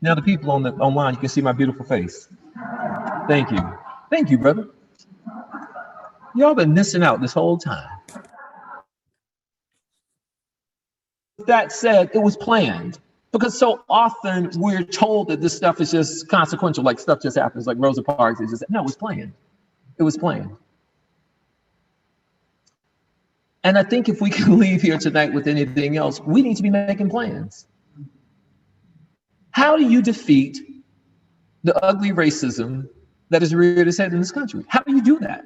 Now the people on the online, you can see my beautiful face. Thank you. Thank you, brother. Y'all been missing out this whole time. With that said, it was planned. Because so often we're told that this stuff is just consequential, like stuff just happens, like Rosa Parks. It's just no, it was planned. It was planned. And I think if we can leave here tonight with anything else, we need to be making plans. How do you defeat the ugly racism that has reared its head in this country? How do you do that?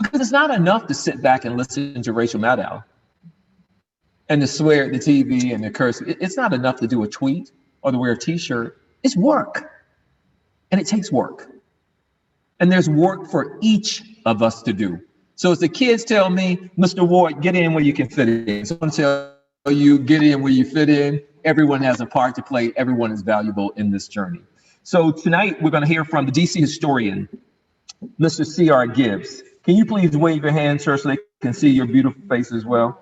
Because it's not enough to sit back and listen to Rachel Maddow and to swear at the TV and to curse. It's not enough to do a tweet or to wear a t-shirt. It's work. And it takes work. And there's work for each of us to do. So as the kids tell me, Mr. Ward, get in where you can fit in. Someone tell you, get in where you fit in. Everyone has a part to play. Everyone is valuable in this journey. So tonight we're going to hear from the DC historian, Mr. C.R. Gibbs. Can you please wave your hand, sir, so they can see your beautiful face as well?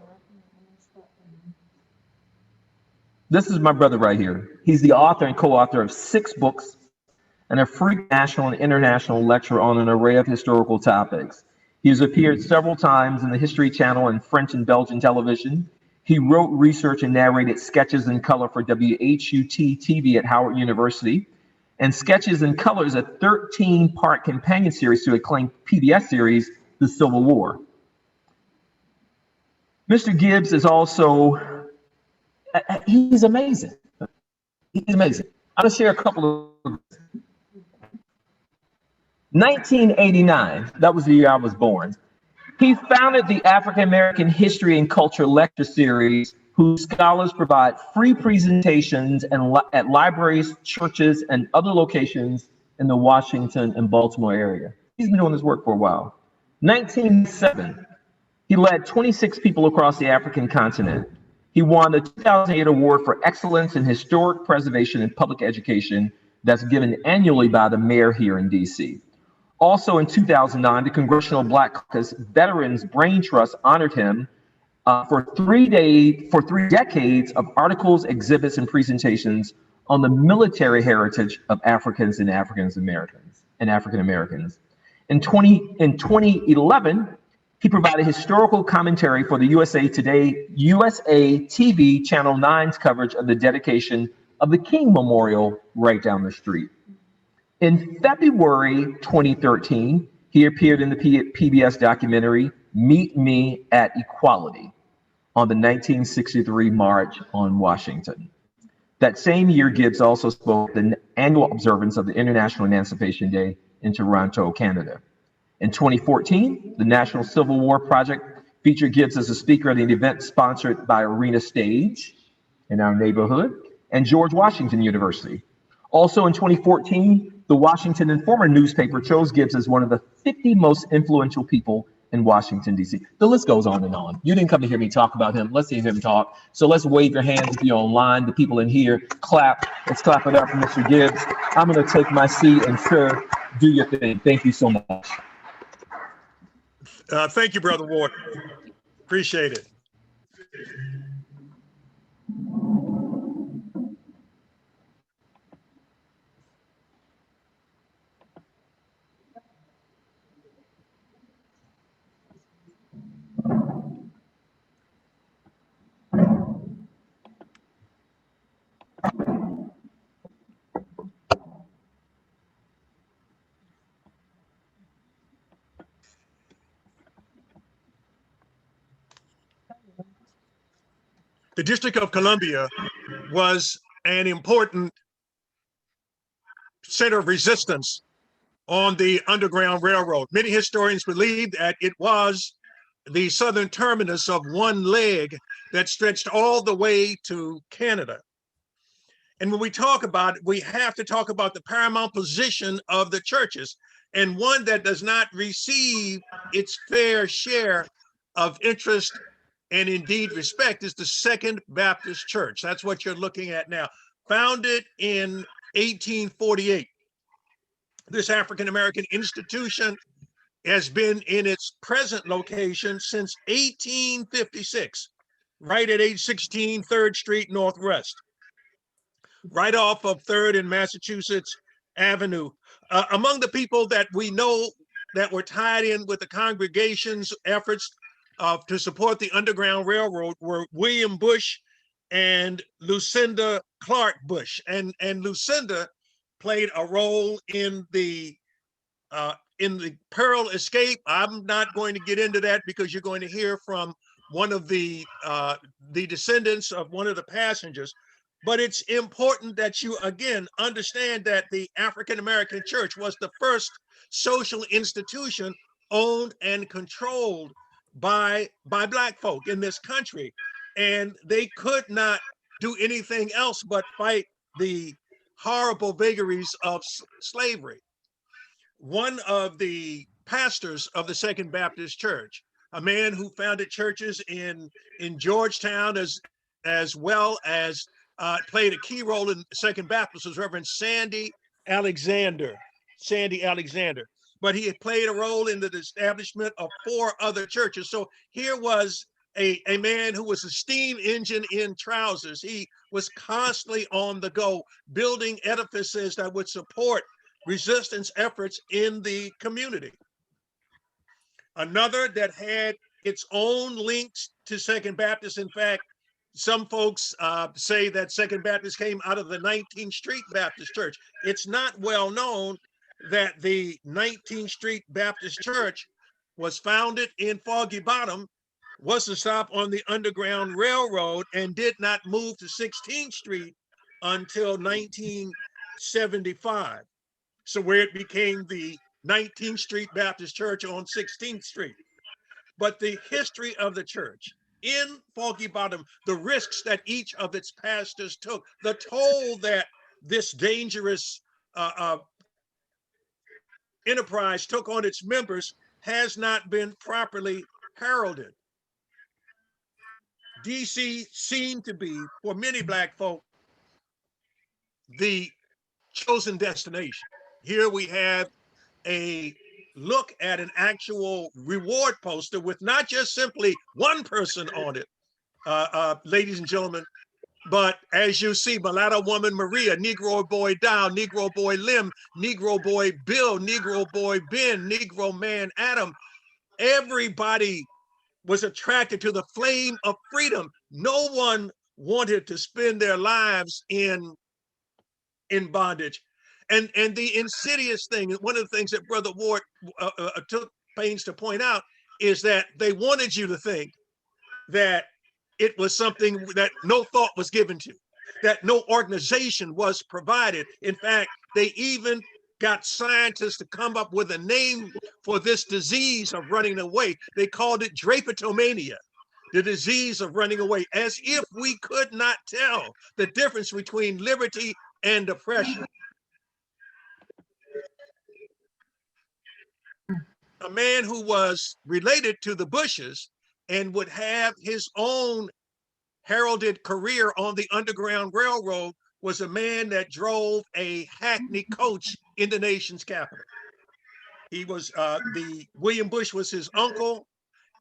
This is my brother right here. He's the author and co-author of 6 books and a free national and international lecture on an array of historical topics. He has appeared several times in the History Channel and French and Belgian television. He wrote, researched, and narrated Sketches in Color for WHUT TV at Howard University, and Sketches in Color is a 13-part companion series to acclaimed PBS series, The Civil War. Mr. Gibbs is also, he's amazing. He's amazing. I'm gonna share a couple of 1989, that was the year I was born. He founded the African American History and Culture Lecture Series, whose scholars provide free presentations at libraries, churches, and other locations in the Washington and Baltimore area. He's been doing this work for a while. 1907, he led 26 people across the African continent. He won the 2008 Award for Excellence in Historic Preservation and Public Education that's given annually by the mayor here in DC. Also in 2009, the Congressional Black Caucus Veterans Brain Trust honored him for 3 decades of articles, exhibits, and presentations on the military heritage of Africans and African Americans. In 2011, he provided historical commentary for the USA Today, USA TV Channel 9's coverage of the dedication of the King Memorial right down the street. In February 2013, he appeared in the PBS documentary, Meet Me at Equality, on the 1963 March on Washington. That same year, Gibbs also spoke at the annual observance of the International Emancipation Day in Toronto, Canada. In 2014, the National Civil War Project featured Gibbs as a speaker at an event sponsored by Arena Stage in our neighborhood and George Washington University. Also in 2014, the Washington Informer newspaper chose Gibbs as one of the 50 most influential people in Washington, D.C. The list goes on and on. You didn't come to hear me talk about him. Let's hear him talk. So let's wave your hands if you're online. The people in here, clap. Let's clap it up for Mr. Gibbs. I'm going to take my seat and sir, do your thing. Thank you so much. Thank you, Brother Ward. Appreciate it. The District of Columbia was an important center of resistance on the Underground Railroad. Many historians believe that it was the southern terminus of one leg that stretched all the way to Canada. And when we talk about it, we have to talk about the paramount position of the churches, and one that does not receive its fair share of interest and indeed respect is the Second Baptist Church. That's what you're looking at now. Founded in 1848, this African-American institution has been in its present location since 1856, right at 816 3rd Street Northwest. right off of 3rd and Massachusetts Avenue. Among the people that we know that were tied in with the congregation's efforts to support the Underground Railroad were William Bush and Lucinda Clark Bush. And Lucinda played a role in the Pearl escape. I'm not going to get into that because you're going to hear from one of the descendants of one of the passengers. But it's important that you again understand that the African American church was the first social institution owned and controlled by Black folk in this country, and they could not do anything else but fight the horrible vagaries of slavery. One of the pastors of the Second Baptist Church, a man who founded churches in Georgetown as well as played a key role in Second Baptist, was Reverend Sandy Alexander. Sandy Alexander. But he had played a role in the establishment of 4 other churches. So here was a man who was a steam engine in trousers. He was constantly on the go, building edifices that would support resistance efforts in the community. Another that had its own links to Second Baptist. In fact, some folks say that Second Baptist came out of the 19th Street Baptist Church. It's not well known that the 19th Street Baptist Church was founded in Foggy Bottom, was a stop on the Underground Railroad, and did not move to 16th Street until 1975. So where it became the 19th Street Baptist Church on 16th Street. But the history of the church in Foggy Bottom, the risks that each of its pastors took, the toll that this dangerous enterprise took on its members has not been properly heralded. DC seemed to be, for many Black folk, the chosen destination. Here we have a look at an actual reward poster with not just simply one person on it, ladies and gentlemen, but as you see, mulatto woman Maria, Negro boy Dow, Negro boy Lim, Negro boy Bill, Negro boy Ben, Negro man Adam. Everybody was attracted to the flame of freedom. No one wanted to spend their lives in bondage. And the insidious thing, one of the things that Brother Ward took pains to point out, is that they wanted you to think that it was something that no thought was given to, that no organization was provided. In fact, they even got scientists to come up with a name for this disease of running away. They called it drapetomania, the disease of running away, as if we could not tell the difference between liberty and oppression. A man who was related to the Bushes and would have his own heralded career on the Underground Railroad was a man that drove a hackney coach in the nation's capital. He was William Bush was his uncle,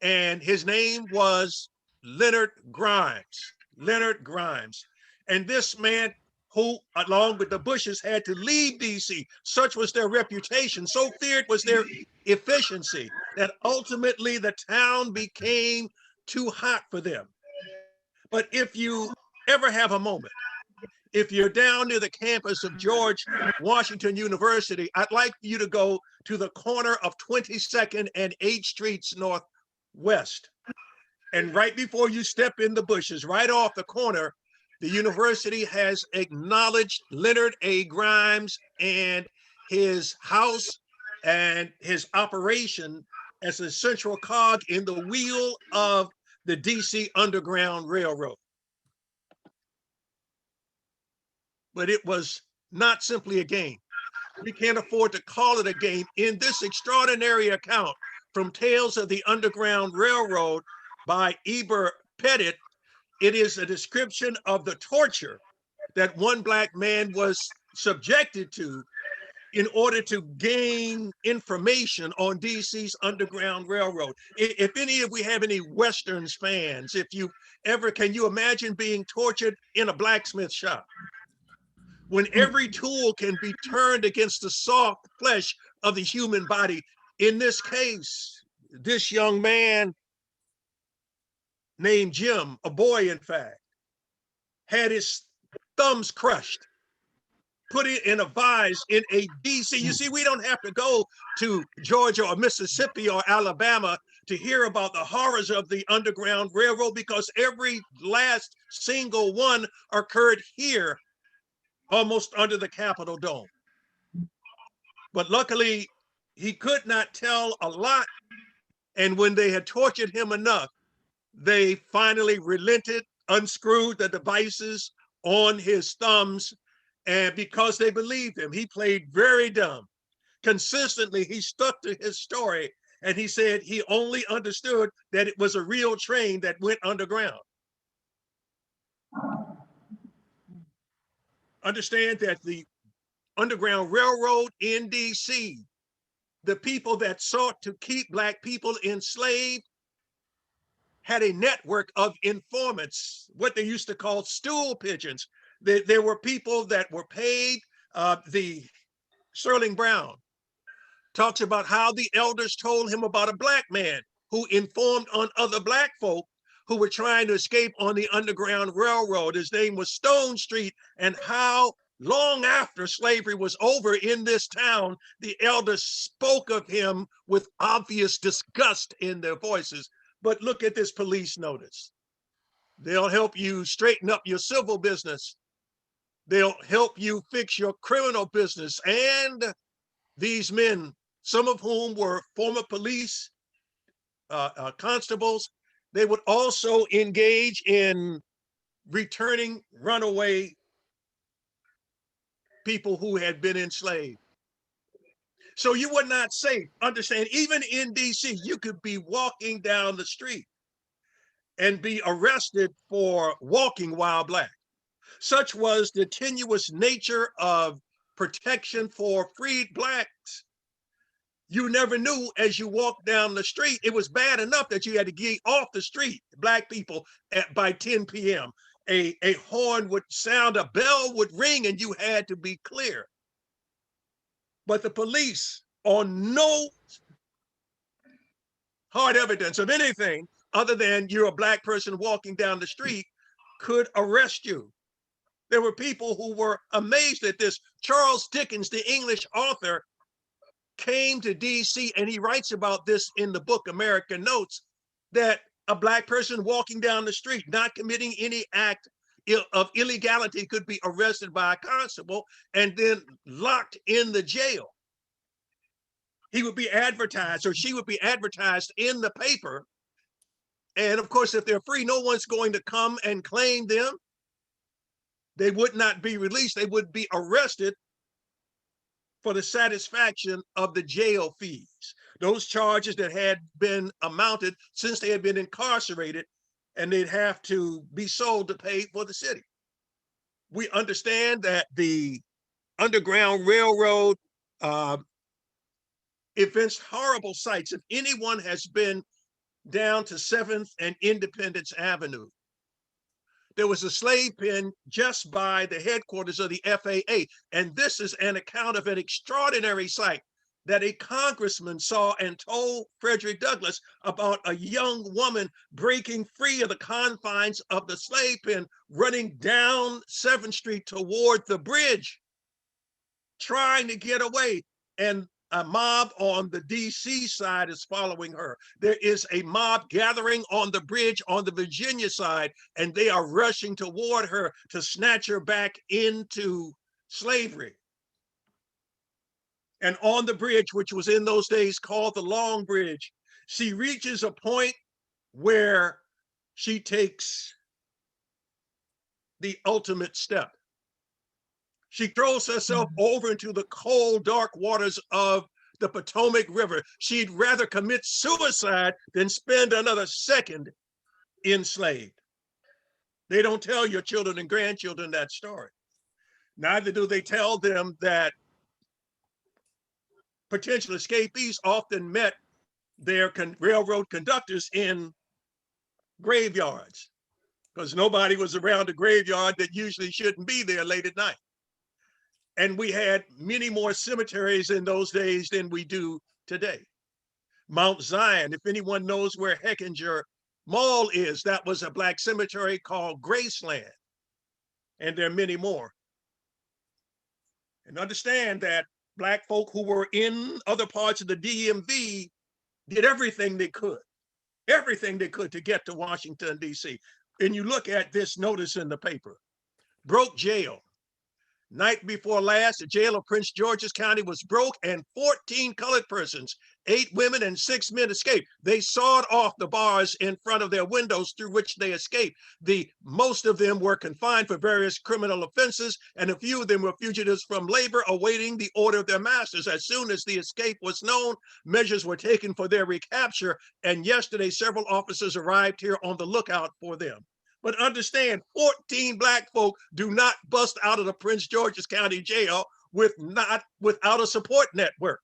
and his name was Leonard Grimes. Leonard Grimes. And this man, who, along with the Bushes, had to leave DC. Such was their reputation, so feared was their efficiency, that ultimately the town became too hot for them. But if you ever have a moment, if you're down near the campus of George Washington University, I'd like you to go to the corner of 22nd and 8th Streets Northwest. And right before you step in the Bushes, right off the corner, the university has acknowledged Leonard A. Grimes and his house and his operation as a central cog in the wheel of the DC Underground Railroad. But it was not simply a game. We can't afford to call it a game. In this extraordinary account from Tales of the Underground Railroad by Eber Pettit, it is a description of the torture that one Black man was subjected to in order to gain information on DC's Underground Railroad. If we have any Westerns fans, if you ever, can you imagine being tortured in a blacksmith shop? when every tool can be turned against the soft flesh of the human body. In this case, this young man named Jim, a boy, in fact, had his thumbs crushed, put it in a vise in a DC. You see, we don't have to go to Georgia or Mississippi or Alabama to hear about the horrors of the Underground Railroad, because every last single one occurred here, almost under the Capitol dome. But luckily, he could not tell a lot. And when they had tortured him enough, they finally relented, unscrewed the devices on his thumbs. And because they believed him, he played very dumb. Consistently, he stuck to his story. And he said he only understood that it was a real train that went underground. Understand that the Underground Railroad in DC, the people that sought to keep Black people enslaved, had a network of informants, what they used to call stool pigeons. There were people that were paid. The Sterling Brown talks about how the elders told him about a Black man who informed on other Black folk who were trying to escape on the Underground Railroad. His name was Stone Street, and how long after slavery was over in this town, the elders spoke of him with obvious disgust in their voices. But look at this police notice. They'll help you straighten up your civil business. They'll help you fix your criminal business. And these men, some of whom were former police constables, they would also engage in returning runaway people who had been enslaved. So you were not safe. Understand, even in DC, you could be walking down the street and be arrested for walking while Black. Such was the tenuous nature of protection for freed Blacks. You never knew as you walked down the street. It was bad enough that you had to get off the street, Black people, by 10 p.m. A horn would sound, a bell would ring, and you had to be clear. But the police, on no hard evidence of anything other than you're a Black person walking down the street, could arrest you. There were people who were amazed at this. Charles Dickens, the English author, came to DC, and he writes about this in the book American Notes, that a Black person walking down the street, not committing any act of illegality, could be arrested by a constable and then locked in the jail. He would be advertised, or she would be advertised in the paper. And of course, if they're free, no one's going to come and claim them. They would not be released. They would be arrested for the satisfaction of the jail fees, those charges that had been amounted since they had been incarcerated, and they'd have to be sold to pay for the city. We understand that the Underground Railroad evinced horrible sights. If anyone has been down to 7th and Independence Avenue, there was a slave pen just by the headquarters of the FAA. And this is an account of an extraordinary sight that a congressman saw and told Frederick Douglass about a young woman breaking free of the confines of the slave pen, running down 7th Street toward the bridge, trying to get away. And a mob on the DC side is following her. There is a mob gathering on the bridge on the Virginia side, and they are rushing toward her to snatch her back into slavery. And on the bridge, which was in those days called the Long Bridge, she reaches a point where she takes the ultimate step. She throws herself over into the cold, dark waters of the Potomac River. She'd rather commit suicide than spend another second enslaved. They don't tell your children and grandchildren that story. Neither do they tell them that potential escapees often met their railroad conductors in graveyards, because nobody was around a graveyard that usually shouldn't be there late at night. And we had many more cemeteries in those days than we do today. Mount Zion, if anyone knows where Heckinger Mall is, that was a Black cemetery called Graceland. And there are many more. And understand that Black folk who were in other parts of the DMV did everything they could to get to Washington, D.C. And you look at this notice in the paper, broke jail. Night before last, the jail of Prince George's County was broke and 14 colored persons, 8 women and 6 men escaped. They sawed off the bars in front of their windows through which they escaped. Most of them were confined for various criminal offenses, and a few of them were fugitives from labor awaiting the order of their masters. As soon as the escape was known, measures were taken for their recapture, and yesterday several officers arrived here on the lookout for them. But understand, 14 Black folk do not bust out of the Prince George's County Jail without a support network.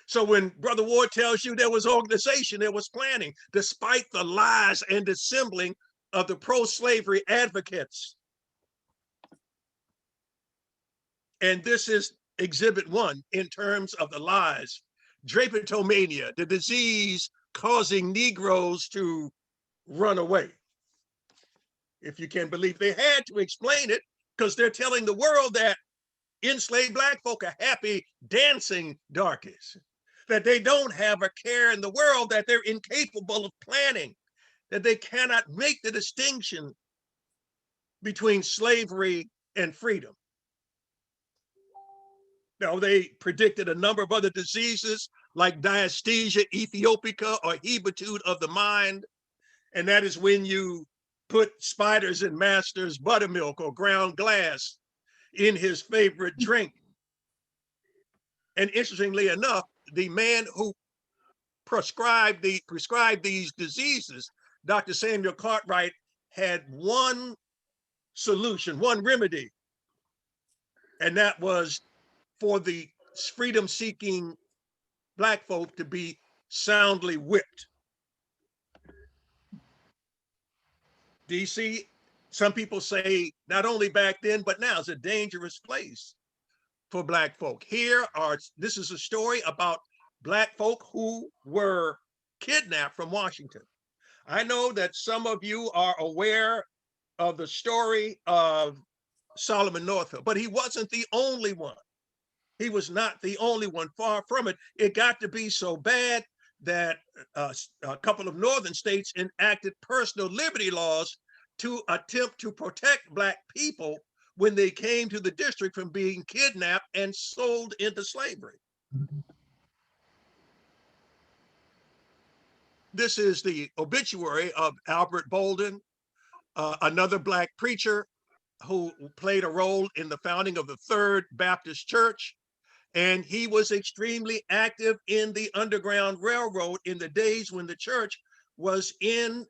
So when Brother Ward tells you there was organization, there was planning, despite the lies and dissembling of the pro-slavery advocates. And this is exhibit 1 in terms of the lies. Drapetomania, the disease causing Negroes to run away. If you can believe, they had to explain it because they're telling the world that enslaved Black folk are happy dancing darkies, that they don't have a care in the world, that they're incapable of planning, that they cannot make the distinction between slavery and freedom. Now, they predicted a number of other diseases like diaesthesia, Ethiopica, or hebetude of the mind. And that is when you put Spiders and Master's buttermilk or ground glass in his favorite drink. And interestingly enough, the man who prescribed these diseases, Dr. Samuel Cartwright, had one solution, one remedy, and that was for the freedom-seeking Black folk to be soundly whipped. DC, some people say not only back then, but now it's a dangerous place for Black folk. This is a story about Black folk who were kidnapped from Washington. I know that some of you are aware of the story of Solomon Northup, but he wasn't the only one. He was not the only one, far from it. It got to be so bad that a couple of northern states enacted personal liberty laws to attempt to protect Black people when they came to the district from being kidnapped and sold into slavery. This is the obituary of Albert Bolden, another Black preacher who played a role in the founding of the Third Baptist Church. And he was extremely active in the Underground Railroad in the days when the church was in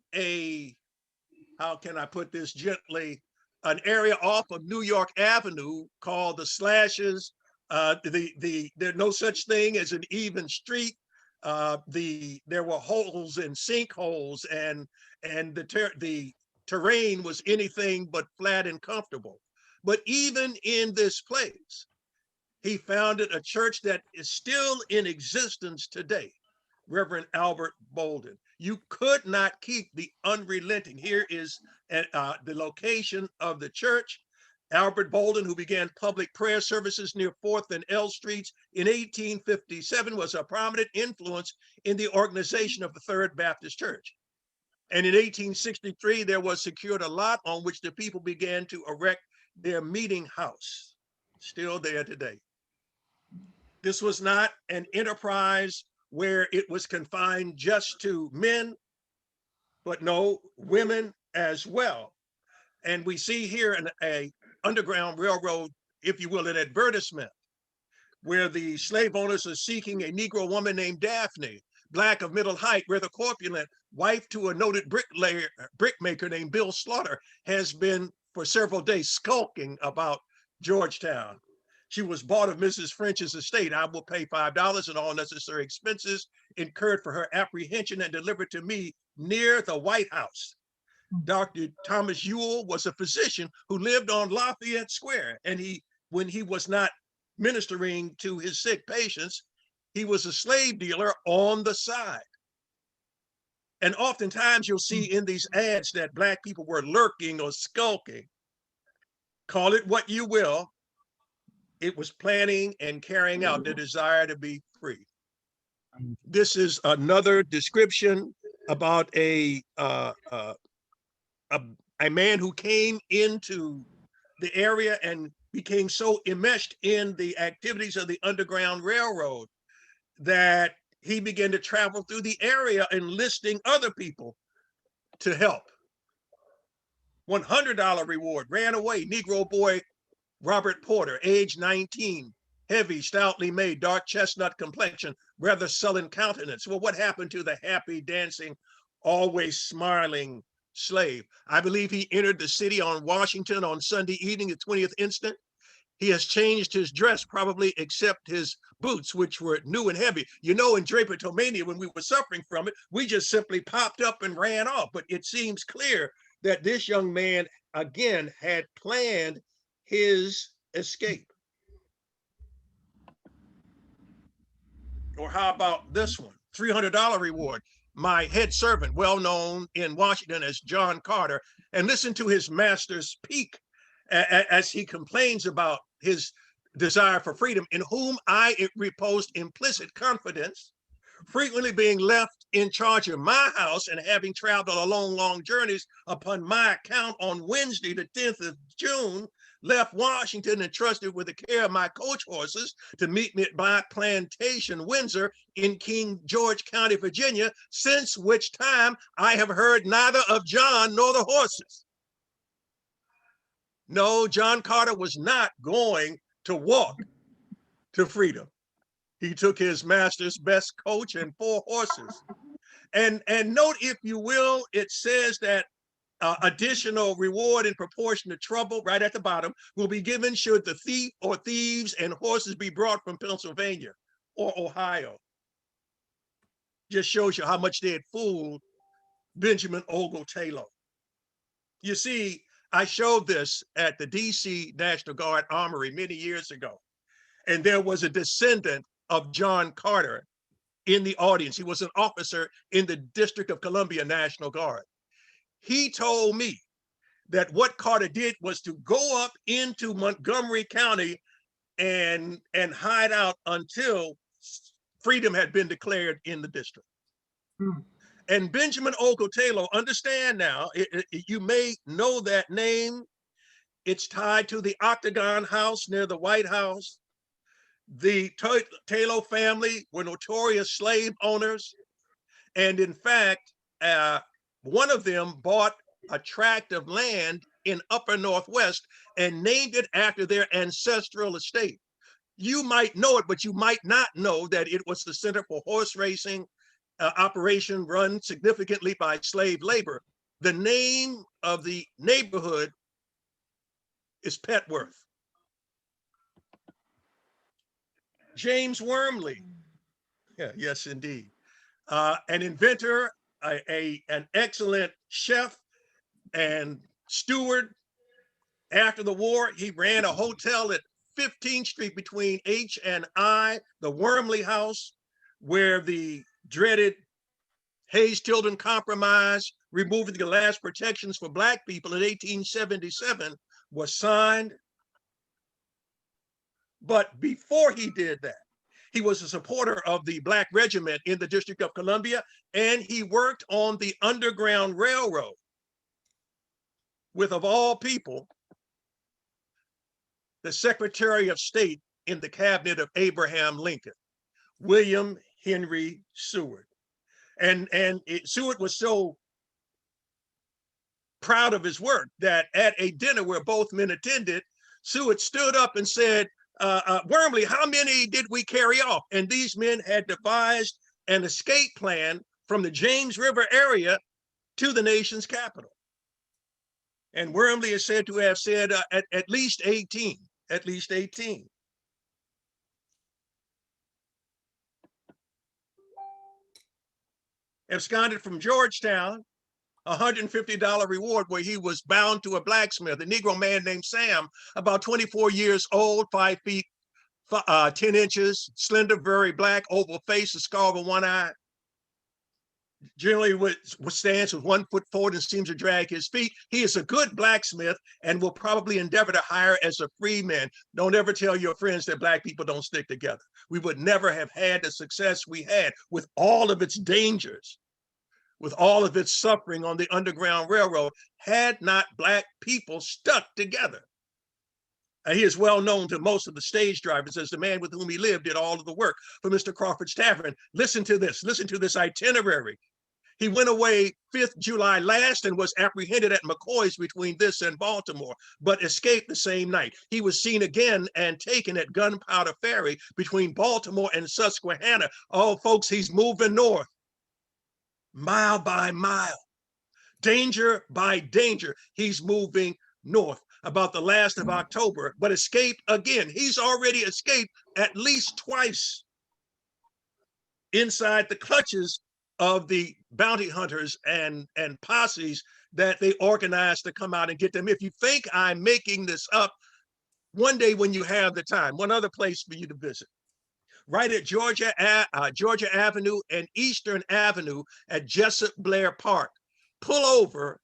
how can I put this gently, an area off of New York Avenue called the Slashes. There's no such thing as an even street. There were holes and sinkholes, and the terrain was anything but flat and comfortable. But even in this place, he founded a church that is still in existence today, Reverend Albert Bolden. You could not keep the unrelenting. Here is the location of the church. Albert Bolden, who began public prayer services near 4th and L Streets in 1857, was a prominent influence in the organization of the Third Baptist Church. And in 1863, there was secured a lot on which the people began to erect their meeting house, still there today. This was not an enterprise where it was confined just to men, but no, women as well. And we see here a Underground Railroad, if you will, an advertisement where the slave owners are seeking a Negro woman named Daphne, Black of middle height, rather corpulent, wife to a noted brickmaker named Bill Slaughter, has been for several days skulking about Georgetown. She was bought of Mrs. French's estate. I will pay $5 and all necessary expenses incurred for her apprehension and delivered to me near the White House. Dr. Thomas Ewell was a physician who lived on Lafayette Square. And when he was not ministering to his sick patients, he was a slave dealer on the side. And oftentimes you'll see in these ads that Black people were lurking or skulking. Call it what you will. It was planning and carrying out the desire to be free. This is another description about a man who came into the area and became so enmeshed in the activities of the Underground Railroad that he began to travel through the area enlisting other people to help. $100 reward, ran away, Negro boy Robert Porter, age 19, heavy, stoutly made, dark chestnut complexion, rather sullen countenance. Well, what happened to the happy, dancing, always smiling slave? I believe he entered the city on Washington on Sunday evening, the 20th instant. He has changed his dress, probably except his boots, which were new and heavy. You know, in Drapetomania, when we were suffering from it, we just simply popped up and ran off. But it seems clear that this young man, again, had planned his escape. Or how about this one? $300 reward. My head servant, well known in Washington as John Carter, and listen to his master's speak as he complains about his desire for freedom, in whom I reposed implicit confidence, frequently being left in charge of my house and having traveled along long journeys upon my account on Wednesday, the 10th of June, left Washington and trusted with the care of my coach horses to meet me at my plantation, Windsor, in King George County, Virginia, since which time I have heard neither of John nor the horses. No, John Carter was not going to walk to freedom. He took his master's best coach and 4 horses. And note, if you will, it says that additional reward in proportion to trouble, right at the bottom, will be given should the thief or thieves and horses be brought from Pennsylvania or Ohio. Just shows you how much they had fooled Benjamin Ogle Taylor. You see, I showed this at the DC National Guard Armory many years ago, and there was a descendant of John Carter in the audience. He was an officer in the District of Columbia National Guard. He told me that what Carter did was to go up into Montgomery County and hide out until freedom had been declared in the district. And Benjamin Ogle Taylor, understand now, you may know that name. It's tied to the Octagon House near the White House. The Taylor family were notorious slave owners. And in fact, one of them bought a tract of land in Upper Northwest and named it after their ancestral estate. You might know it, but you might not know that it was the Center for Horse Racing, operation run significantly by slave labor. The name of the neighborhood is Petworth. James Wormley, yeah, yes, indeed. An inventor, an excellent chef and steward. After the war, he ran a hotel at 15th Street between H and I, the Wormley House, where the dreaded Hayes-Tilden Compromise, removing the last protections for Black people in 1877, was signed. But before he did that, he was a supporter of the Black Regiment in the District of Columbia, and he worked on the Underground Railroad with, of all people, the Secretary of State in the cabinet of Abraham Lincoln, William Henry Seward. And Seward was so proud of his work that at a dinner where both men attended, Seward stood up and said, Wormley, how many did we carry off? And these men had devised an escape plan from the James River area to the nation's capital. And Wormley is said to have said at least 18, at least 18. Absconded from Georgetown, $150 reward where he was bound to a blacksmith, a Negro man named Sam, about 24 years old, 5 feet 10 inches, slender, very black, oval face, a scar over one eye. Generally stands with 1 foot forward and seems to drag his feet. He is a good blacksmith and will probably endeavor to hire as a free man. Don't ever tell your friends that Black people don't stick together. We would never have had the success we had with all of its dangers, with all of its suffering on the Underground Railroad, had not Black people stuck together. And he is well known to most of the stage drivers as the man with whom he lived did all of the work for Mr. Crawford's Tavern. Listen to this itinerary. He went away 5th July last and was apprehended at McCoy's between this and Baltimore, but escaped the same night. He was seen again and taken at Gunpowder Ferry between Baltimore and Susquehanna. Oh, folks, he's moving north, mile by mile, danger by danger. He's moving north about the last of October, but escaped again. He's already escaped at least twice inside the clutches of the bounty hunters and posses that they organized to come out and get them. If you think I'm making this up, one day when you have the time, one other place for you to visit, right at Georgia Avenue and Eastern Avenue at Jessup Blair Park, pull over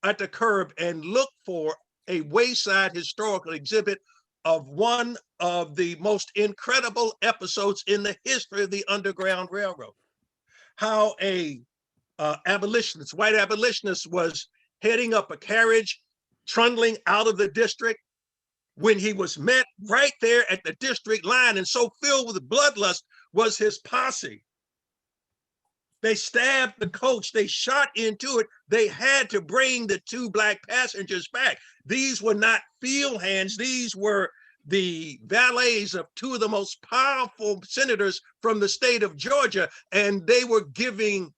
at the curb and look for a wayside historical exhibit of one of the most incredible episodes in the history of the Underground Railroad. How a white abolitionist was heading up a carriage, trundling out of the district when he was met right there at the district line, and so filled with bloodlust was his posse. They stabbed the coach, they shot into it. They had to bring the 2 Black passengers back. These were not field hands, these were the valets of 2 of the most powerful senators from the state of Georgia, and they were giving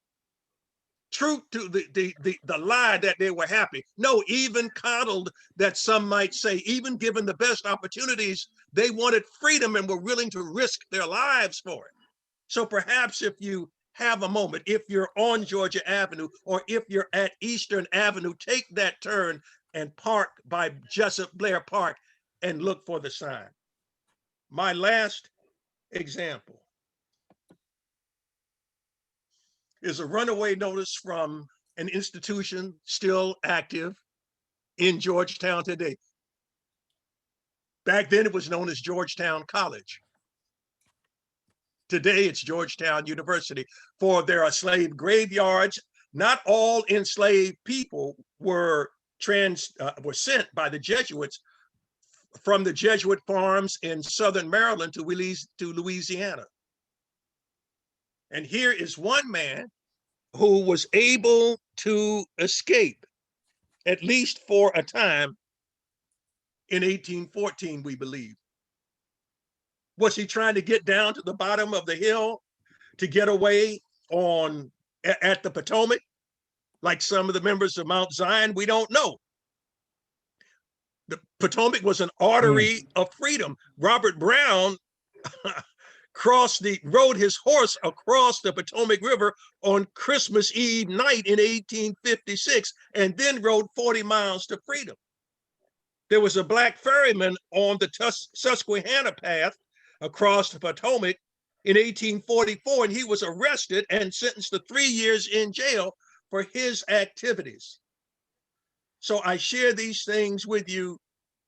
truth to the lie that they were happy. No, even coddled, that some might say, even given the best opportunities, they wanted freedom and were willing to risk their lives for it. So perhaps if you have a moment, if you're on Georgia Avenue or if you're at Eastern Avenue, take that turn and park by Jessup Blair Park and look for the sign. My last example is a runaway notice from an institution still active in Georgetown today. Back then it was known as Georgetown College. Today it's Georgetown University. For there are slave graveyards. Not all enslaved people were sent by the Jesuits from the Jesuit farms in Southern Maryland to Louisiana. And here is one man who was able to escape, at least for a time, in 1814, we believe. Was he trying to get down to the bottom of the hill to get away at the Potomac, like some of the members of Mount Zion? We don't know. The Potomac was an artery of freedom. Robert Brown rode his horse across the Potomac River on Christmas Eve night in 1856, and then rode 40 miles to freedom. There was a Black ferryman on the Susquehanna path across the Potomac in 1844, and he was arrested and sentenced to 3 years in jail for his activities. So I share these things with you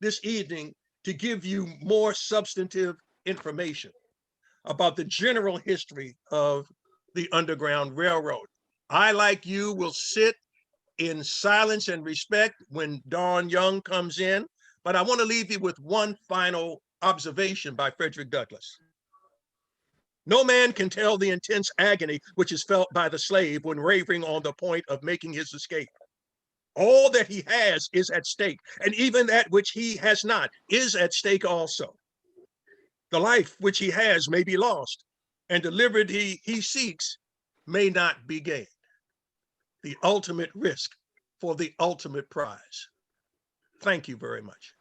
this evening to give you more substantive information about the general history of the Underground Railroad. I, like you, will sit in silence and respect when Dawn Young comes in, but I want to leave you with one final observation by Frederick Douglass. No man can tell the intense agony which is felt by the slave when wavering on the point of making his escape. All that he has is at stake, and even that which he has not is at stake also. The life which he has may be lost, and the liberty he seeks may not be gained. The ultimate risk for the ultimate prize. Thank you very much.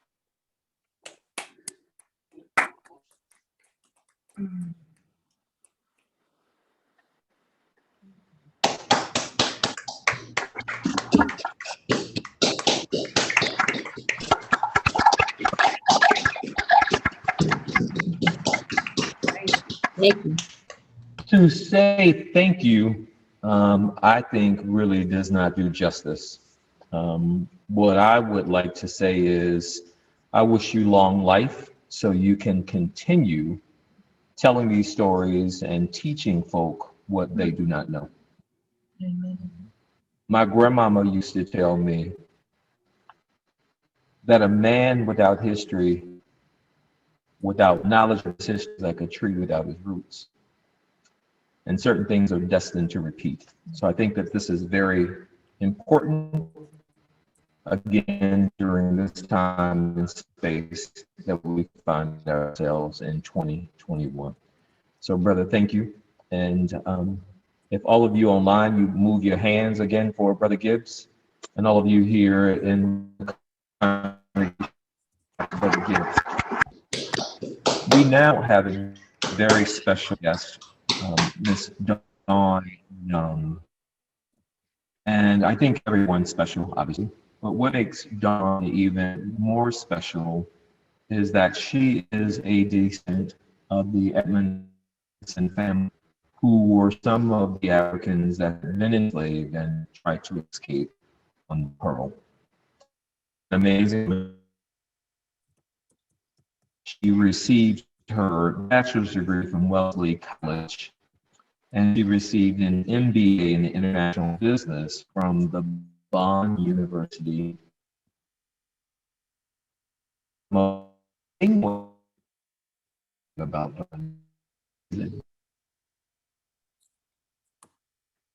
Thank you. To say thank you, I think really does not do justice. What I would like to say is, I wish you long life so you can continue telling these stories and teaching folk what they do not know. My grandmama used to tell me that a man without history, without knowledge of his history, is like a tree without his roots. And certain things are destined to repeat. So I think that this is very important, again, during this time and space that we find ourselves in 2021. So, brother, thank you. And if all of you online, you move your hands again for Brother Gibbs, and all of you here in Brother Gibbs. We now have a very special guest, Miss Dawn Young. And I think everyone's special, obviously. But what makes Dawn even more special is that she is a descendant of the Edmondson family, who were some of the Africans that had been enslaved and tried to escape on Pearl. Amazing. She received her bachelor's degree from Wellesley College, and she received an MBA in international business from the Bonn University. About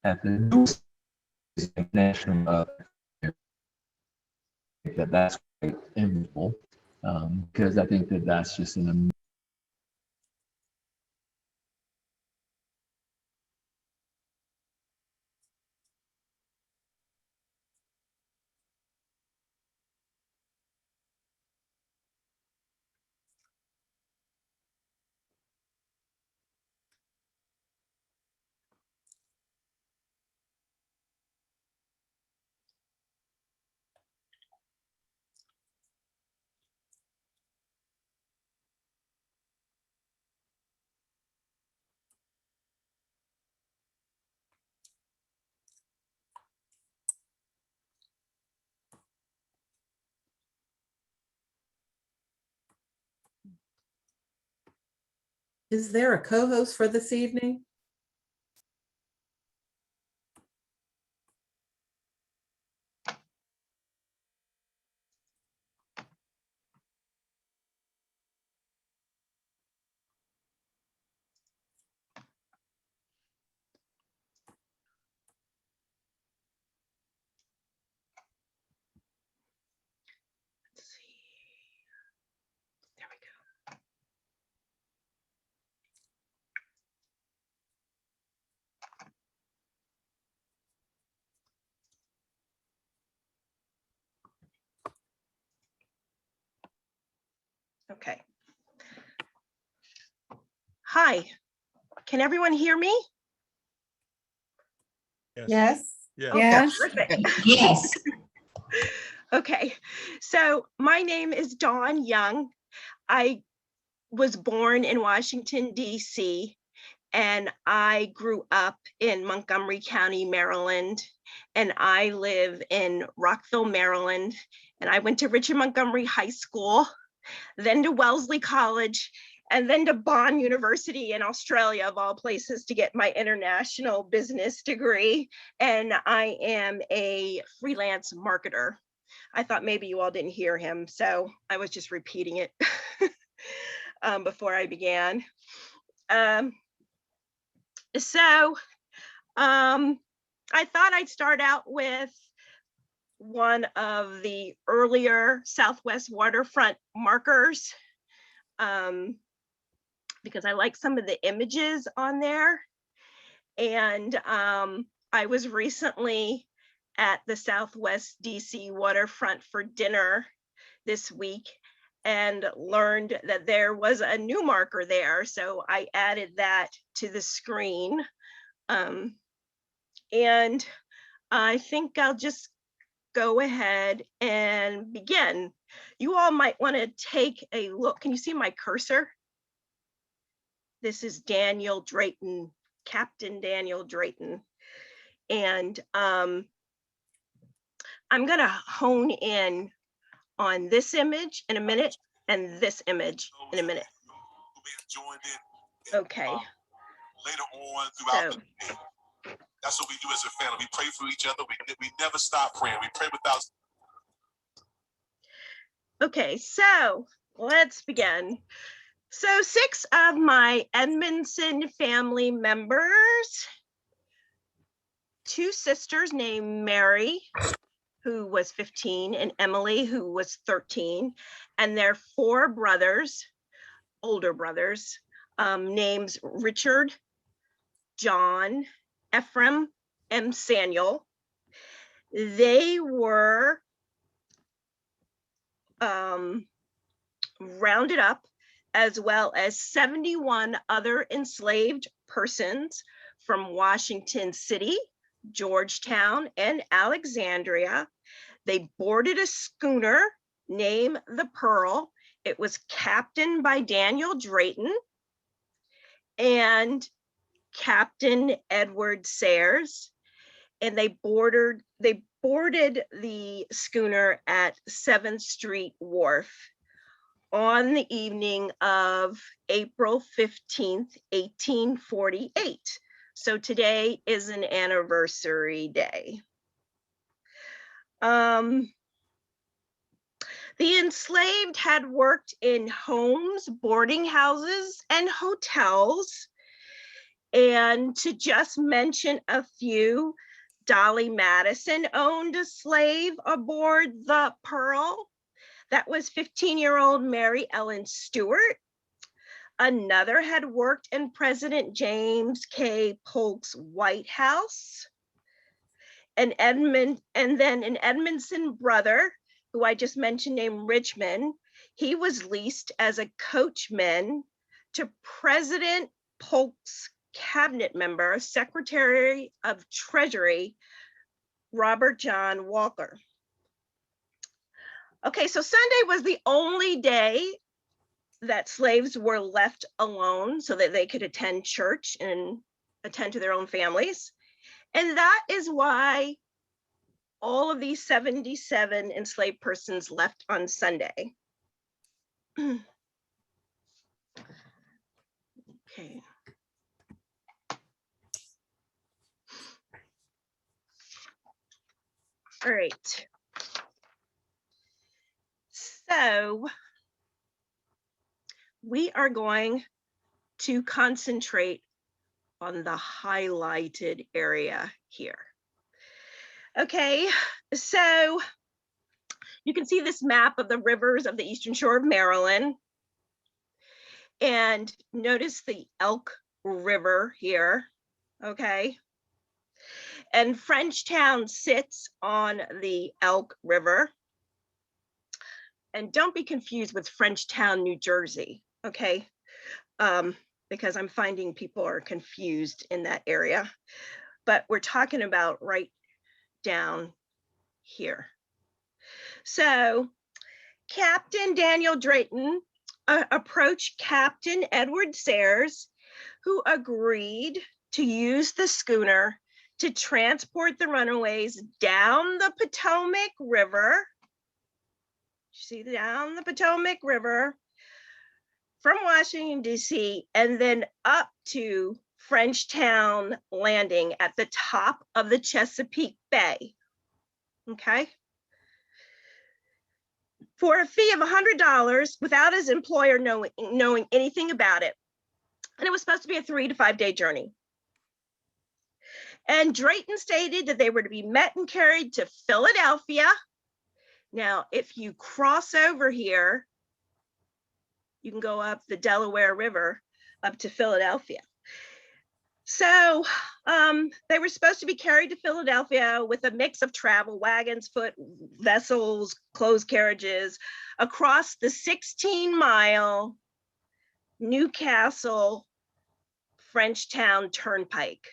at the national that's quite enviable, because I think that that's just an Is there a co-host for this evening? Let's see. There we go. Okay. Hi, can everyone hear me? Yes. Yeah. Okay, yes. Perfect. Yes. Okay, so my name is Dawn Young. I was born in Washington, D.C., and I grew up in Montgomery County, Maryland, and I live in Rockville, Maryland, and I went to Richard Montgomery High School, then to Wellesley College, and then to Bonn University in Australia, of all places, to get my international business degree. And I am a freelance marketer. I thought maybe you all didn't hear him, so I was just repeating it before I began. I thought I'd start out with one of the earlier Southwest waterfront markers, because I like some of the images on there. And I was recently at the Southwest DC waterfront for dinner this week and learned that there was a new marker there. So I added that to the screen. And I think I'll just go ahead and begin. You all might want to take a look. Can you see my cursor? this is Daniel Drayton, Captain Daniel Drayton. And I'm gonna hone in on this image in a minute and this image in a minute. Okay. Later on throughout the day. That's what we do as a family. We pray for each other. We never stop praying. We pray without. Okay, so let's begin. So 6 of my Edmondson family members, 2 sisters named Mary, who was 15, and Emily, who was 13, and their 4 brothers, older brothers, names Richard, John, Ephraim, and Samuel. They were rounded up, as well as 71 other enslaved persons from Washington City, Georgetown, and Alexandria. They boarded a schooner named the Pearl. It was captained by Daniel Drayton and Captain Edward Sayers, and they boarded the schooner at 7th Street Wharf on the evening of April 15th, 1848. So today is an anniversary day. The enslaved had worked in homes, boarding houses, and hotels. And to just mention a few, Dolly Madison owned a slave aboard the Pearl. That was 15-year-old Mary Ellen Stewart. Another had worked in President James K. Polk's White House. And then an Edmondson brother, who I just mentioned, named Richmond, he was leased as a coachman to President Polk's cabinet member, Secretary of Treasury, Robert John Walker. Okay, so Sunday was the only day that slaves were left alone so that they could attend church and attend to their own families. And that is why all of these 77 enslaved persons left on Sunday. Okay. All right. So we are going to concentrate on the highlighted area here. Okay, so you can see this map of the rivers of the Eastern Shore of Maryland. And notice the Elk River here, okay? And Frenchtown sits on the Elk River. And don't be confused with Frenchtown, New Jersey, okay? Because I'm finding people are confused in that area. But we're talking about right down here. So Captain Daniel Drayton approached Captain Edward Sayers, who agreed to use the schooner to transport the runaways down the Potomac River. See, down the Potomac River from Washington, D.C., and then up to Frenchtown Landing at the top of the Chesapeake Bay. Okay. For a fee of $100 without his employer knowing anything about it. And it was supposed to be a 3 to 5 day journey. And Drayton stated that they were to be met and carried to Philadelphia. Now, if you cross over here, you can go up the Delaware River up to Philadelphia. So they were supposed to be carried to Philadelphia with a mix of travel wagons, foot vessels, closed carriages across the 16-mile Newcastle Frenchtown Turnpike.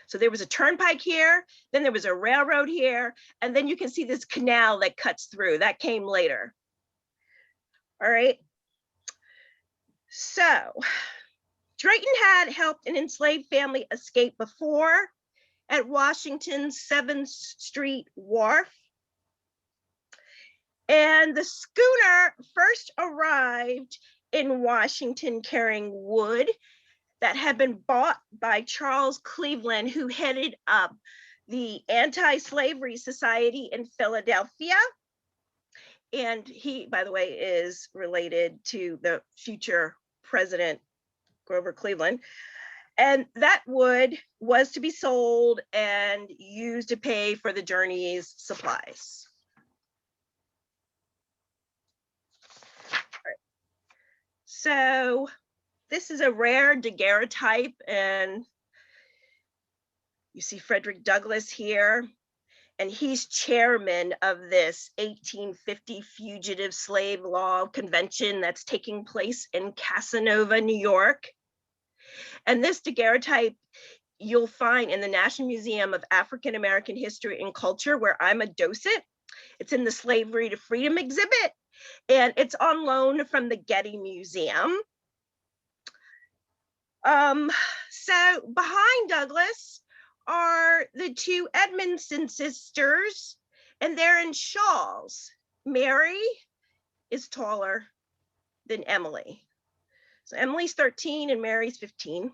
So there was a turnpike here, then there was a railroad here, and then you can see this canal that cuts through. That came later. All right. So Drayton had helped an enslaved family escape before at Washington's 7th Street Wharf. And the schooner first arrived in Washington carrying wood that had been bought by Charles Cleveland, who headed up the Anti-Slavery Society in Philadelphia. And he, by the way, is related to the future president, Grover Cleveland. And that wood was to be sold and used to pay for the journey's supplies. So this is a rare daguerreotype, and you see Frederick Douglass here, and he's chairman of this 1850 Fugitive Slave Law Convention that's taking place in Casanova, New York. And this daguerreotype you'll find in the National Museum of African American History and Culture, where I'm a docent. It's in the Slavery to Freedom exhibit, and it's on loan from the Getty Museum. So behind Douglass are the two Edmondson sisters, and they're in shawls. Mary is taller than Emily. So Emily's 13 and Mary's 15.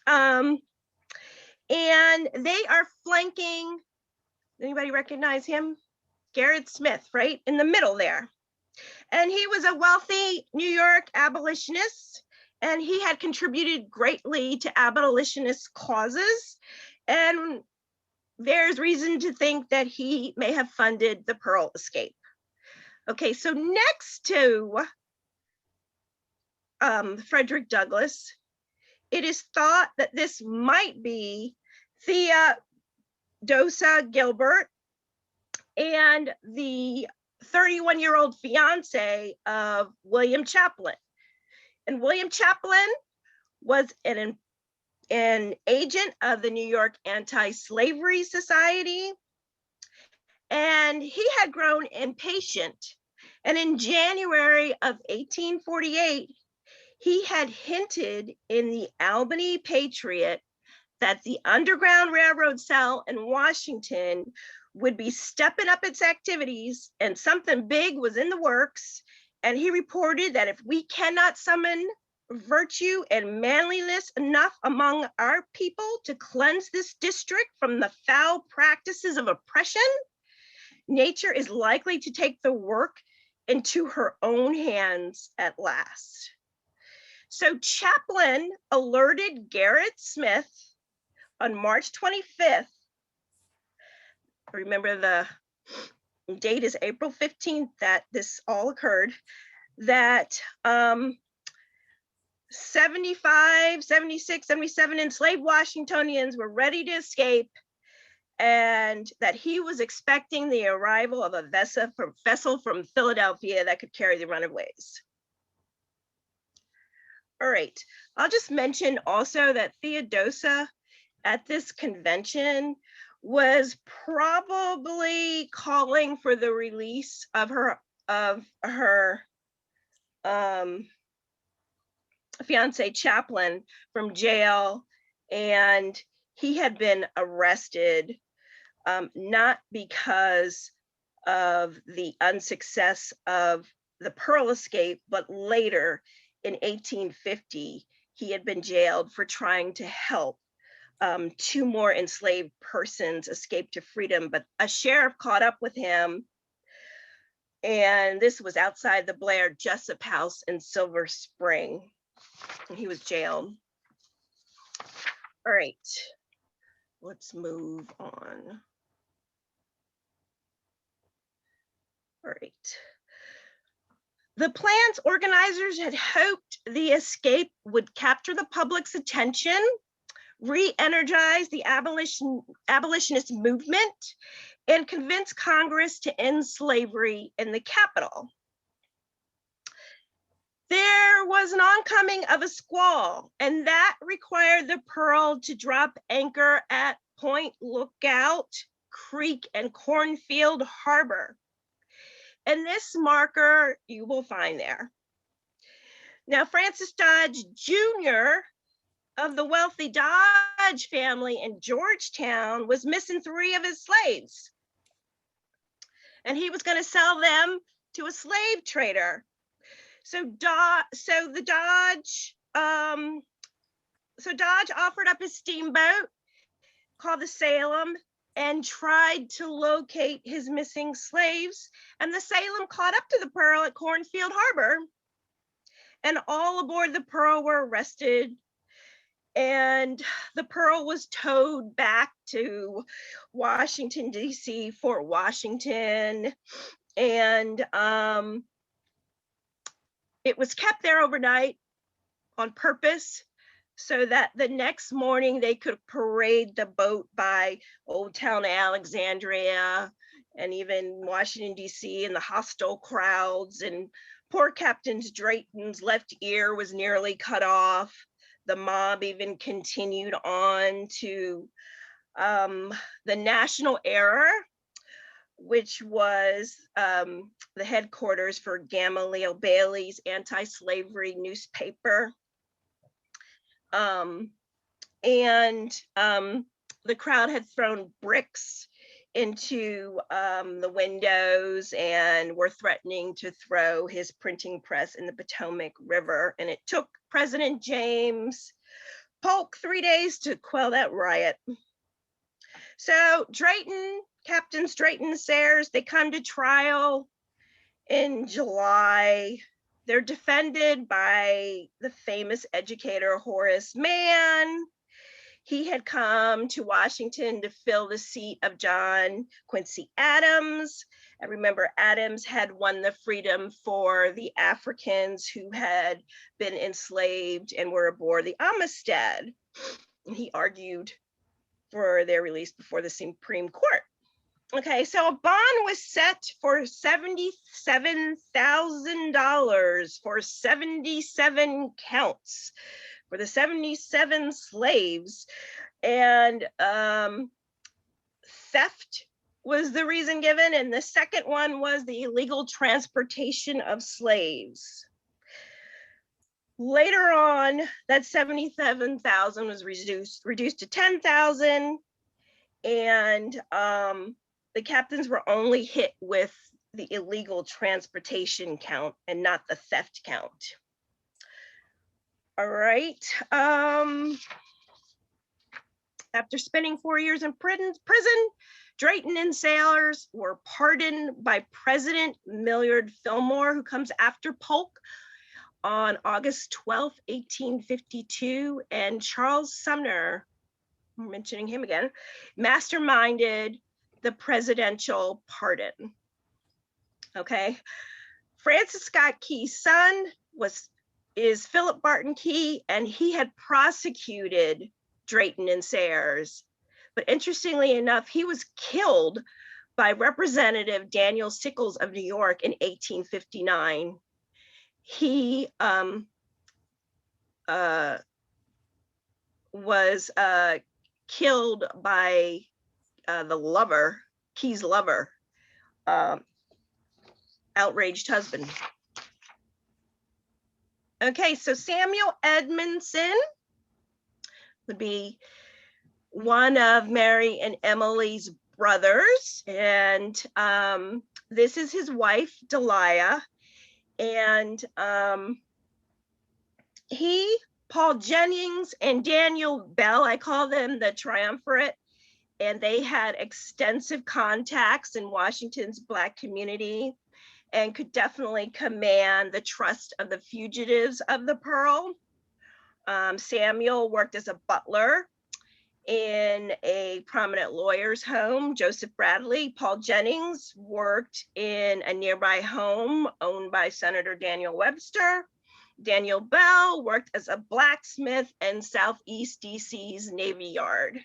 And they are flanking, anybody recognize him? Gerrit Smith, right in the middle there. And he was a wealthy New York abolitionist, and he had contributed greatly to abolitionist causes. And there's reason to think that he may have funded the Pearl escape. Okay, so next to Frederick Douglass, it is thought that this might be Theodosia Gilbert and the 31-year-old fiance of William Chaplin. And William Chaplin was an agent of the New York Anti-Slavery Society, and he had grown impatient. And in January of 1848, he had hinted in the Albany Patriot that the Underground Railroad cell in Washington would be stepping up its activities, and something big was in the works. And he reported that if we cannot summon virtue and manliness enough among our people to cleanse this district from the foul practices of oppression, nature is likely to take the work into her own hands at last. So Chaplin alerted Gerrit Smith on March 25th. Remember, the date is April 15th that this all occurred, that 75, 76, 77 enslaved Washingtonians were ready to escape, and that he was expecting the arrival of a vessel from Philadelphia that could carry the runaways. All right, I'll just mention also that Theodosia at this convention was probably calling for the release of her fiance Chaplin from jail, and he had been arrested not because of the unsuccess of the Pearl escape, but later in 1850, he had been jailed for trying to help two more enslaved persons escape to freedom, but a sheriff caught up with him, and this was outside the Blair Jessup House in Silver Spring. He was jailed. All right, let's move on. All right. The plan's organizers had hoped the escape would capture the public's attention, re-energize the abolitionist movement, and convince Congress to end slavery in the Capitol. There was an oncoming of a squall, and that required the Pearl to drop anchor at Point Lookout, Creek, and Cornfield Harbor. And this marker you will find there. Now, Francis Dodge Jr. of the wealthy Dodge family in Georgetown was missing 3 of his slaves. And he was going to sell them to a slave trader. So Dodge offered up his steamboat called the Salem and tried to locate his missing slaves. And the Salem caught up to the Pearl at Cornfield Harbor. And all aboard the Pearl were arrested. And the Pearl was towed back to Washington, D.C., Fort Washington. And it was kept there overnight on purpose so that the next morning they could parade the boat by Old Town Alexandria and even Washington, D.C., and the hostile crowds. And poor Captain Drayton's left ear was nearly cut off. The mob even continued on to the National Era, which was the headquarters for Gamaliel Bailey's anti-slavery newspaper. The crowd had thrown bricks into the windows and were threatening to throw his printing press in the Potomac River. And it took President James Polk 3 days to quell that riot. So Captains Drayton and Sayers, they come to trial in July. They're defended by the famous educator Horace Mann. He had come to Washington to fill the seat of John Quincy Adams. And remember, Adams had won the freedom for the Africans who had been enslaved and were aboard the Amistad. And he argued for their release before the Supreme Court. Okay, so a bond was set for $77,000 for 77 counts for the 77 slaves, and theft was the reason given, and the second one was the illegal transportation of slaves. Later on, that 77,000 was reduced to 10,000, and the captains were only hit with the illegal transportation count and not the theft count. All right. After spending 4 years in prison, Drayton and Sayers were pardoned by President Millard Fillmore, who comes after Polk, on August 12, 1852, and Charles Sumner, I'm mentioning him again, masterminded the presidential pardon. Okay. Francis Scott Key's son is Philip Barton Key, and he had prosecuted Drayton and Sayers. But interestingly enough, he was killed by Representative Daniel Sickles of New York in 1859. He was killed by Key's lover, outraged husband. Okay, so Samuel Edmondson would be one of Mary and Emily's brothers, and this is his wife, Delia, and Paul Jennings and Daniel Bell, I call them the triumvirate, and they had extensive contacts in Washington's Black community and could definitely command the trust of the fugitives of the Pearl. Samuel worked as a butler in a prominent lawyer's home, Joseph Bradley. Paul Jennings worked in a nearby home owned by Senator Daniel Webster. Daniel Bell worked as a blacksmith in Southeast DC's Navy Yard.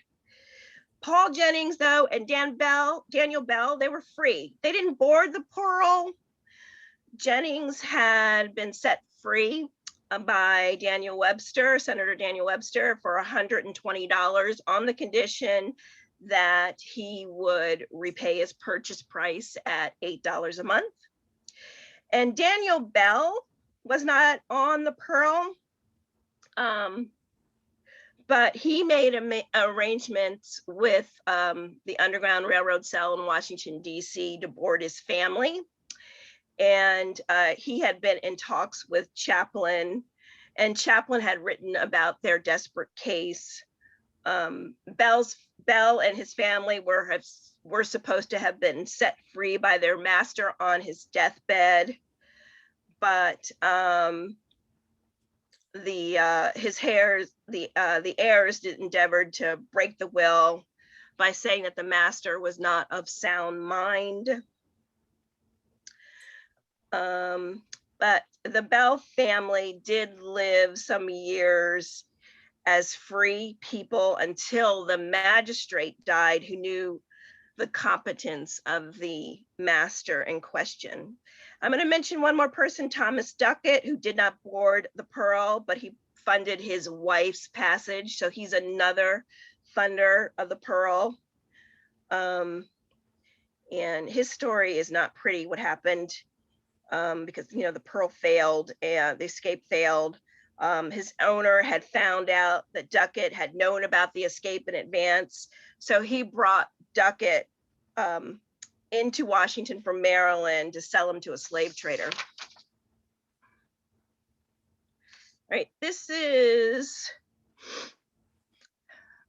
Paul Jennings, though, and Daniel Bell, they were free. They didn't board the Pearl. Jennings had been set free by Senator Daniel Webster, for $120 on the condition that he would repay his purchase price at $8 a month. And Daniel Bell was not on the Pearl, but he made arrangements with the Underground Railroad cell in Washington, D.C. to board his family. And he had been in talks with Chaplin, and Chaplin had written about their desperate case. Bell and his family were supposed to have been set free by their master on his deathbed, but the heirs endeavored to break the will by saying that the master was not of sound mind. But the Bell family did live some years as free people until the magistrate died who knew the competence of the master in question. I'm going to mention one more person, Thomas Duckett, who did not board the Pearl, but he funded his wife's passage. So he's another funder of the Pearl. And his story is not pretty, what happened, because, you know, the Pearl failed and the escape failed. His owner had found out that Duckett had known about the escape in advance. So he brought Duckett into Washington from Maryland to sell him to a slave trader. Right, this is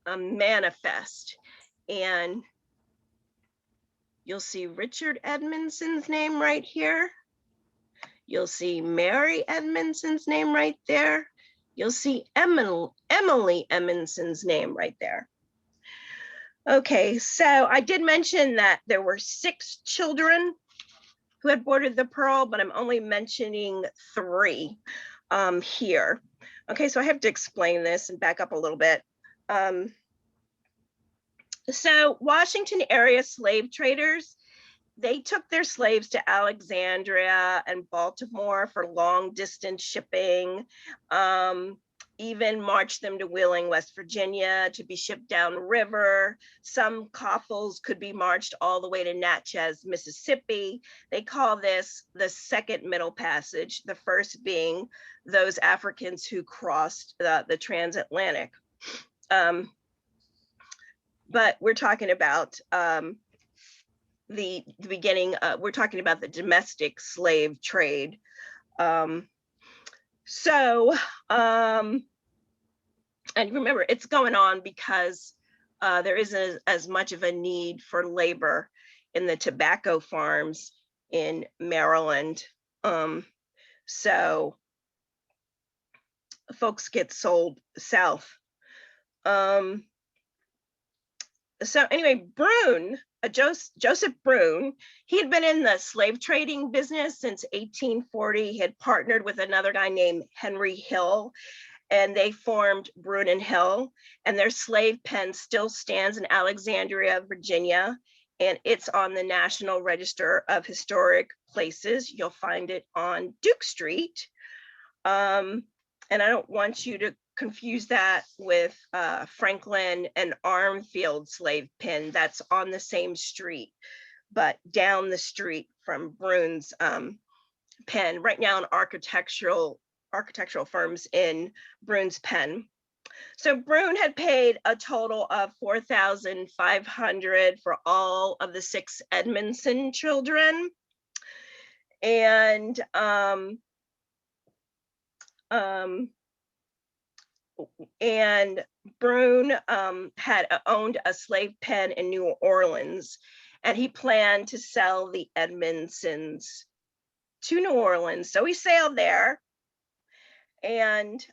a manifest, and you'll see Richard Edmondson's name right here. You'll see Mary Edmondson's name right there. You'll see Emily Edmondson's name right there. Okay, so I did mention that there were 6 children who had boarded the Pearl, but I'm only mentioning 3 here. Okay, so I have to explain this and back up a little bit. So Washington area slave traders, they took their slaves to Alexandria and Baltimore for long distance shipping, even marched them to Wheeling, West Virginia to be shipped downriver. Some coffles could be marched all the way to Natchez, Mississippi. They call this the second Middle Passage, the first being those Africans who crossed the transatlantic. But we're talking about the beginning, we're talking about the domestic slave trade. And remember, it's going on because there isn't as much of a need for labor in the tobacco farms in Maryland. So folks get sold south. So anyway, Brune, Joseph Brune, he had been in the slave trading business since 1840. He had partnered with another guy named Henry Hill, and they formed Brune and Hill, and their slave pen still stands in Alexandria, Virginia, and it's on the National Register of Historic Places. You'll find it on Duke Street. And I don't want you to confuse that with Franklin and Armfield slave pen. That's on the same street, but down the street from Brune's pen. Right now, an architectural firms in Brune's pen. So Brune had paid a total of $4,500 for all of the 6 Edmondson children, and Brune had owned a slave pen in New Orleans, and he planned to sell the Edmondsons to New Orleans. So he sailed there, and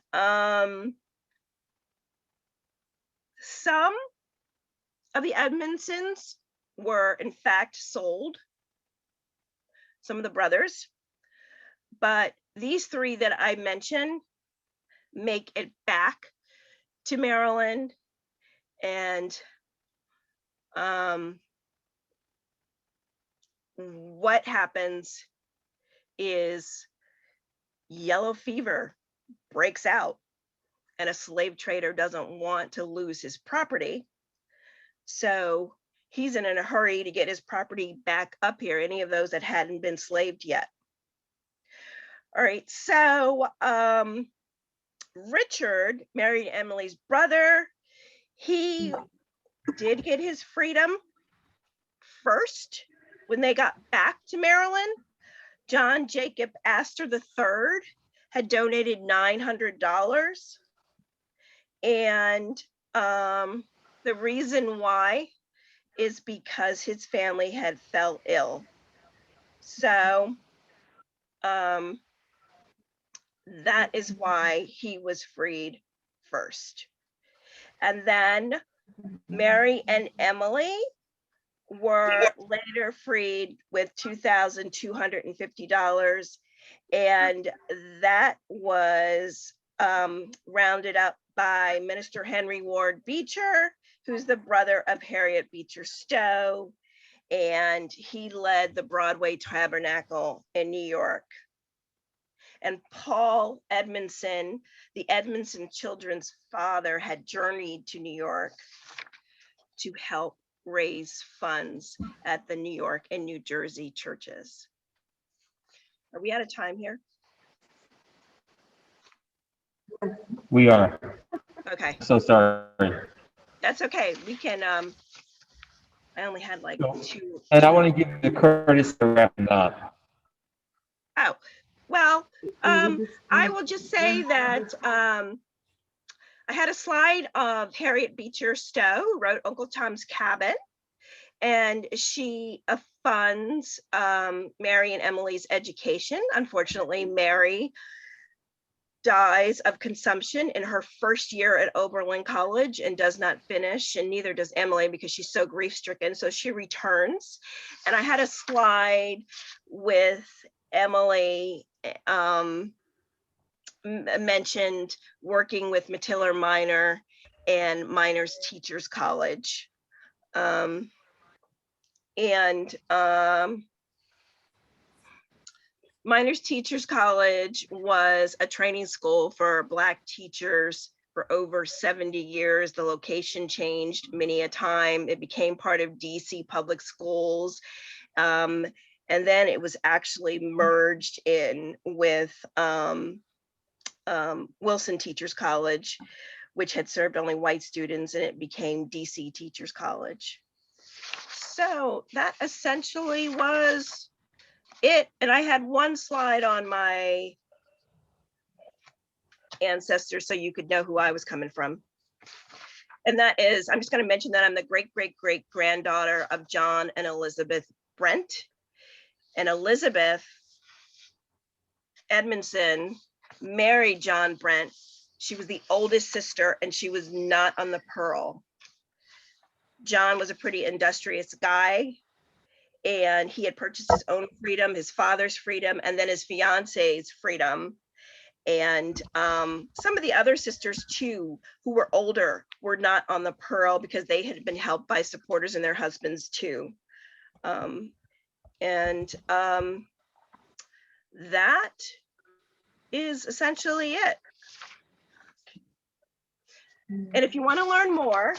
some of the Edmondsons were in fact sold, some of the brothers, but these 3 that I mentioned make it back to Maryland. And what happens is yellow fever breaks out, and a slave trader doesn't want to lose his property. So he's in a hurry to get his property back up here, any of those that hadn't been slaved yet. All right, so Richard, Mary and Emily's brother, he did get his freedom first when they got back to Maryland. John Jacob Astor III had donated $900. And the reason why is because his family had fell ill. So that is why he was freed first. And then Mary and Emily were later freed with $2,250. And that was rounded up by Minister Henry Ward Beecher, who's the brother of Harriet Beecher Stowe. And he led the Broadway Tabernacle in New York. And Paul Edmondson, the Edmondson children's father, had journeyed to New York to help raise funds at the New York and New Jersey churches. Are we out of time here? We are. Okay, So sorry. that's okay. We can, I only had like two. And I want to give you the courtesy of wrapping up. Oh, well, I will just say that I had a slide of Harriet Beecher Stowe, who wrote Uncle Tom's Cabin, and she funds Mary and Emily's education. Unfortunately, Mary dies of consumption in her first year at Oberlin College and does not finish, and neither does Emily because she's so grief-stricken, so she returns. And I had a slide with Emily mentioned working with Matilda Minor and Miners Teachers College. Miners Teachers College was a training school for Black teachers for over 70 years. The location changed many a time. It became part of DC Public Schools. And then it was actually merged in with Wilson Teachers College, which had served only white students, and it became DC Teachers College. So that essentially was it. And I had one slide on my ancestors so you could know who I was coming from. And that is, I'm just going to mention that I'm the great granddaughter of John and Elizabeth Brent. And Elizabeth Edmondson married John Brent. She was the oldest sister and she was not on the Pearl. John was a pretty industrious guy, and he had purchased his own freedom, his father's freedom, and then his fiance's freedom. And some of the other sisters too, who were older, were not on the Pearl because they had been helped by supporters and their husbands too. That is essentially it. And if you want to learn more,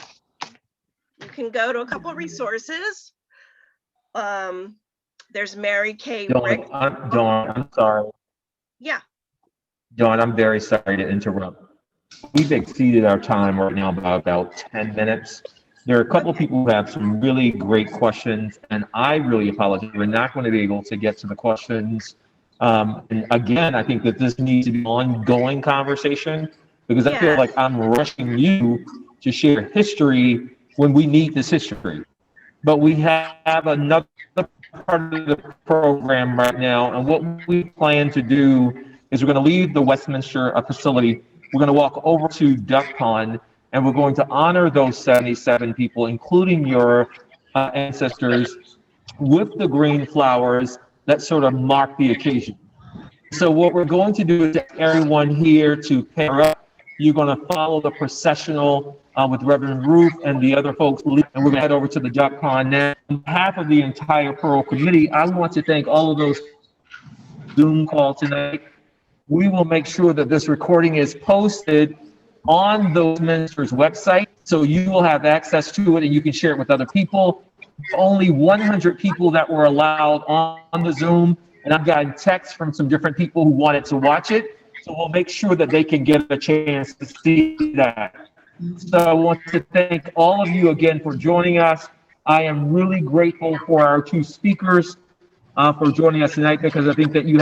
you can go to a couple of resources. There's Mary Kay Rick. Dawn, I'm sorry. Yeah. Dawn, I'm very sorry to interrupt. We've exceeded our time right now by about 10 minutes. There are a couple of people who have some really great questions, and I really apologize. We're not going to be able to get to the questions. And again, I think that this needs to be an ongoing conversation because I feel like I'm rushing you to share history when we need this history. But we have another part of the program right now, and what we plan to do is we're going to leave the Westminster facility. We're going to walk over to Duck Pond, and we're going to honor those 77 people, including your ancestors, with the green flowers that sort of mark the occasion. So what we're going to do is ask everyone here to pair up. You're going to follow the processional with Reverend Ruth and the other folks, and we're going to head over to the Duck Pond now. On behalf of the entire Pearl committee, I want to thank all of those Zoom call tonight. We will make sure that this recording is posted on the Westminster's website, so you will have access to it and you can share it with other people. Only 100 people that were allowed on the Zoom, and I've gotten texts from some different people who wanted to watch it. So we'll make sure that they can get a chance to see that. So I want to thank all of you again for joining us. I am really grateful for our two speakers for joining us tonight, because I think that you